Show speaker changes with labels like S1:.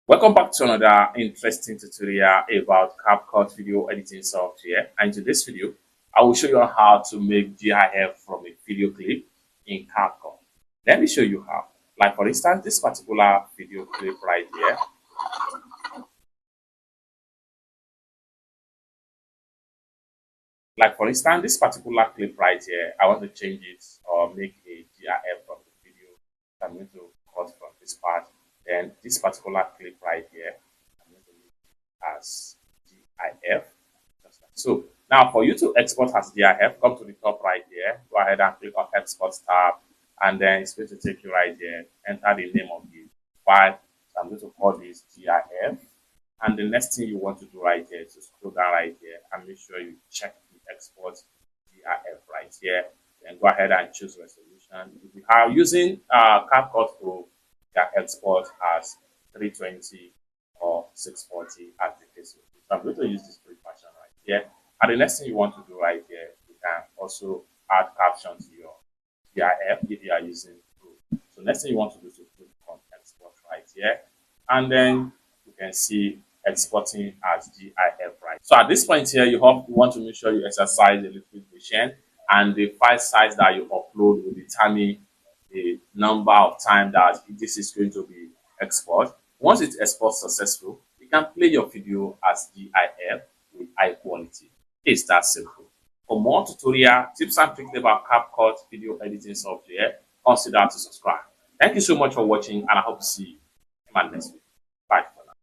S1: Welcome back to another interesting tutorial about CapCut video editing software. And in today's video, I will show you how to make GIF from a video clip in CapCut. Let me show you how. Like for instance, this particular video clip right here. Like for instance, this particular clip right here, I want to change it or make a GIF from the video. I'm going to cut from this part. Then this particular clip right here, I'm going to make it as GIF. Just like so. Now for you to export as GIF, come to the top right here. Go ahead and click on Export tab, and then it's going to take you right there. Enter the name of the file. So I'm going to call this GIF. And the next thing you want to do right here is to scroll down right here and make sure you check the export GIF right here. Then go ahead and choose resolution. If you are using CapCut Pro, that export as 320 or 640 as the case. So I'm going to use this free version right here. And the next thing you want to do right here, you can also add caption to your GIF if you are using Pro. So next thing you want to do is to click on export right here. And then you can see exporting as GIF right. So at this point here, you want to make sure you exercise a little bit patient, and the file size that you upload will determine the number of times that this is going to be exported. Once it's exported successful, you can play your video as GIF with high quality. It's that simple. For more tutorial tips and tricks about CapCut video editing software, consider to subscribe. Thank you so much for watching, and I hope to see you in my next video.